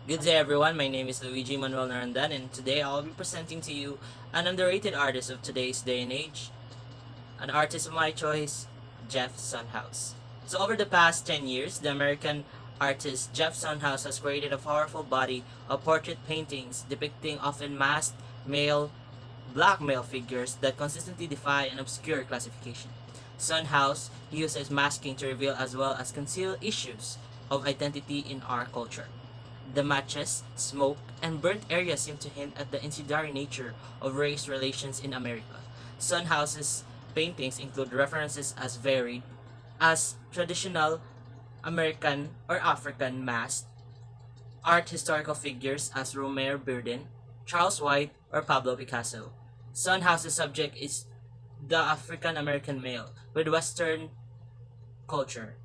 Good day, everyone. My name is Luigi Manuel Narandan, and today I'll be presenting to you an underrated artist of today's day and age, an artist of my choice, Jeff Sunhouse. So, over the past 10 years, the American artist Jeff Sunhouse has created a powerful body of portrait paintings depicting often masked male, black male figures that consistently defy an obscure classification. Sunhouse uses masking to reveal as well as conceal issues of identity in our culture. The matches, smoke, and burnt areas seem to hint at the incendiary nature of race relations in America. Sunhouse's paintings include references as varied as traditional American or African masked art historical figures as Romare Bearden, Charles White, or Pablo Picasso. Sunhouse's subject is the African American male with Western culture,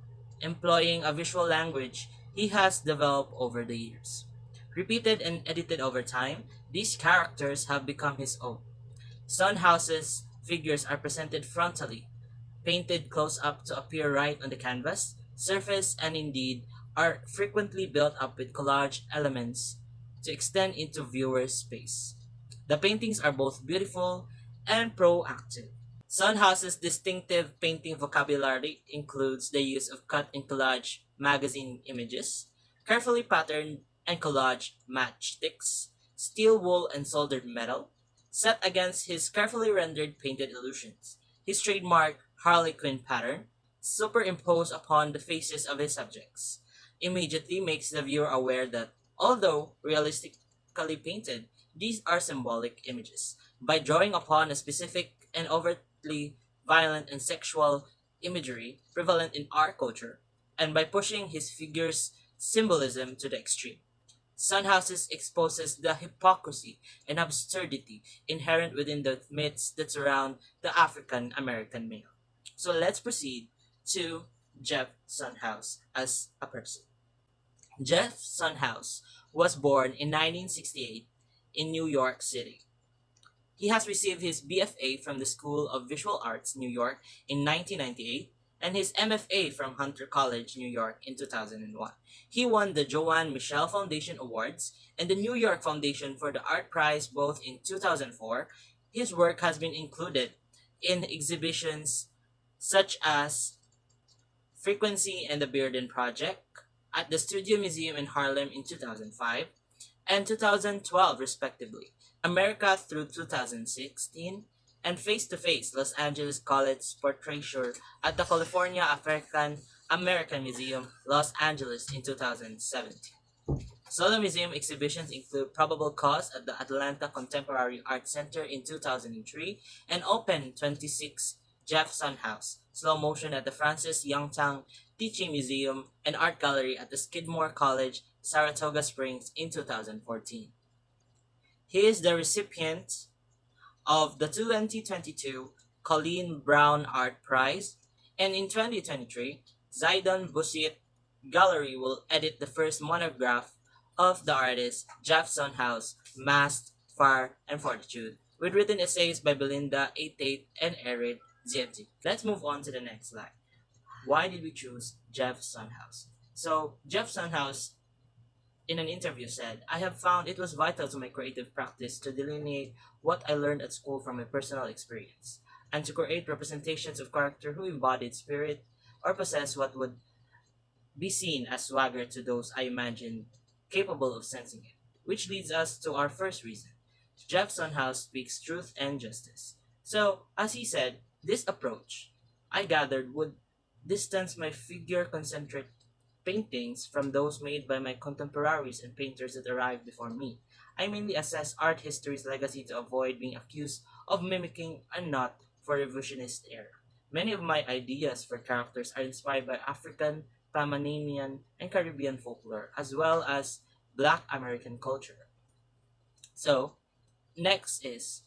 employing a visual language he has developed over the years. Repeated and edited over time, these characters have become his own. Sunhouse's figures are presented frontally, painted close up to appear right on the canvas, surface, and indeed are frequently built up with collage elements to extend into viewer's space. The paintings are both beautiful and proactive. Sunhouse's distinctive painting vocabulary includes the use of cut and collage magazine images, carefully patterned and collaged matchsticks, steel wool and soldered metal, set against his carefully rendered painted illusions. His trademark Harley Quinn pattern, superimposed upon the faces of his subjects, immediately makes the viewer aware that, although realistically painted, these are symbolic images. By drawing upon a specific and overtly violent and sexual imagery prevalent in our culture, and by pushing his figure's symbolism to the extreme. Sunhouses exposes the hypocrisy and absurdity inherent within the myths that surround the African American male. So let's proceed to Jeff Sunhouse as a person. Jeff Sunhouse was born in 1968 in New York City. He has received his BFA from the School of Visual Arts, New York in 1998 and his MFA from Hunter College, New York in 2001. He won the Joanne Michelle Foundation Awards and the New York Foundation for the Art Prize both in 2004. His work has been included in exhibitions such as Frequency and the Bearden Project at the Studio Museum in Harlem in 2005 and 2012, respectively, America through 2016, and Face to Face Los Angeles College Portraiture at the California African American Museum, Los Angeles in 2017. Solo museum exhibitions include Probable Cause at the Atlanta Contemporary Art Center in 2003 and Open 26 Jeff Sunhouse, Slow Motion at the Francis Youngtang Teaching Museum and Art Gallery at the Skidmore College, Saratoga Springs in 2014. He is the recipient of the 2022 Colleen Brown Art Prize, and in 2023, Zidon Busit Gallery will edit the first monograph of the artist Jeff Sunhouse, Masked, Fire, and Fortitude, with written essays by Belinda Tate and Erid Zienti. Let's move on to the next slide. Why did we choose Jeff Sunhouse? So, Jeff Sunhouse in an interview said, I have found it was vital to my creative practice to delineate what I learned at school from my personal experience, and to create representations of character who embodied spirit or possessed what would be seen as swagger to those I imagined capable of sensing it. Which leads us to our first reason. Jeff Sunhouse speaks truth and justice. So, as he said, this approach, I gathered, would distance my figure concentric paintings from those made by my contemporaries and painters that arrived before me. I mainly assess art history's legacy to avoid being accused of mimicking a not for revisionist era. Many of my ideas for characters are inspired by African, Panamanian, and Caribbean folklore, as well as Black American culture. So, next is,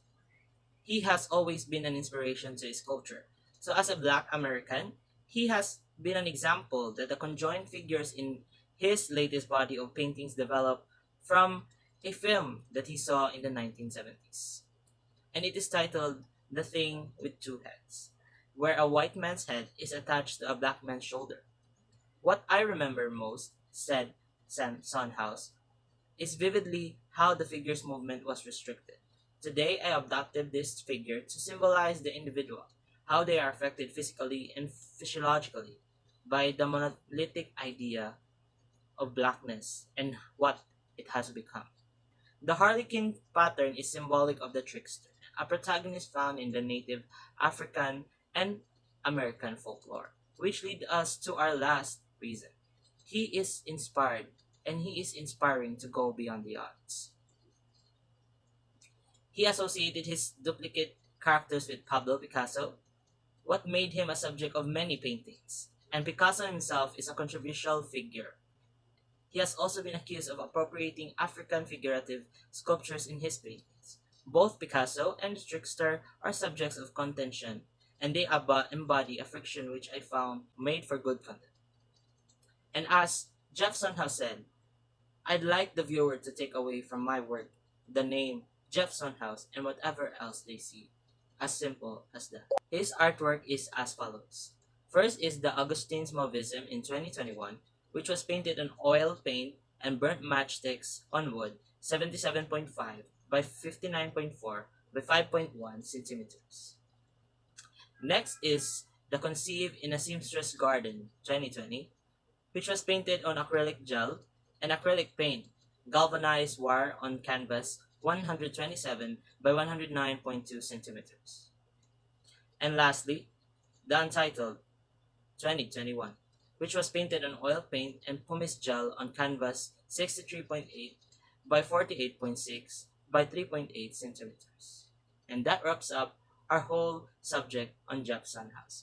he has always been an inspiration to his culture. So, as a Black American, he has been an example that the conjoined figures in his latest body of paintings developed from a film that he saw in the 1970s. And it is titled The Thing with Two Heads, where a white man's head is attached to a black man's shoulder. What I remember most, said Sam Sondhaus, is vividly how the figure's movement was restricted. Today, I adopted this figure to symbolize the individual, how they are affected physically and physiologically by the monolithic idea of blackness and what it has become. The harlequin pattern is symbolic of the trickster, a protagonist found in the native African and American folklore, which lead us to our last reason. He is inspired, and he is inspiring to go beyond the odds. He associated his duplicate characters with Pablo Picasso, what made him a subject of many paintings, and Picasso himself is a controversial figure. He has also been accused of appropriating African figurative sculptures in his paintings. Both Picasso and the trickster are subjects of contention, and they embody a friction which I found made for good content. And as Jefferson has said, I'd like the viewer to take away from my work the name Jefferson House and whatever else they see. As simple as that. His artwork is as follows. First is the Augustine's Mauvism in 2021, which was painted on oil paint and burnt matchsticks on wood, 77.5 by 59.4 by 5.1 centimeters. Next is the Conceived in a Seamstress Garden 2020, which was painted on acrylic gel and acrylic paint, galvanized wire on canvas 127 by 109.2 centimeters. And lastly, the Untitled 2021, which was painted on oil paint and pumice gel on canvas 63.8 by 48.6 by 3.8 centimeters. And that wraps up our whole subject on Jefferson House.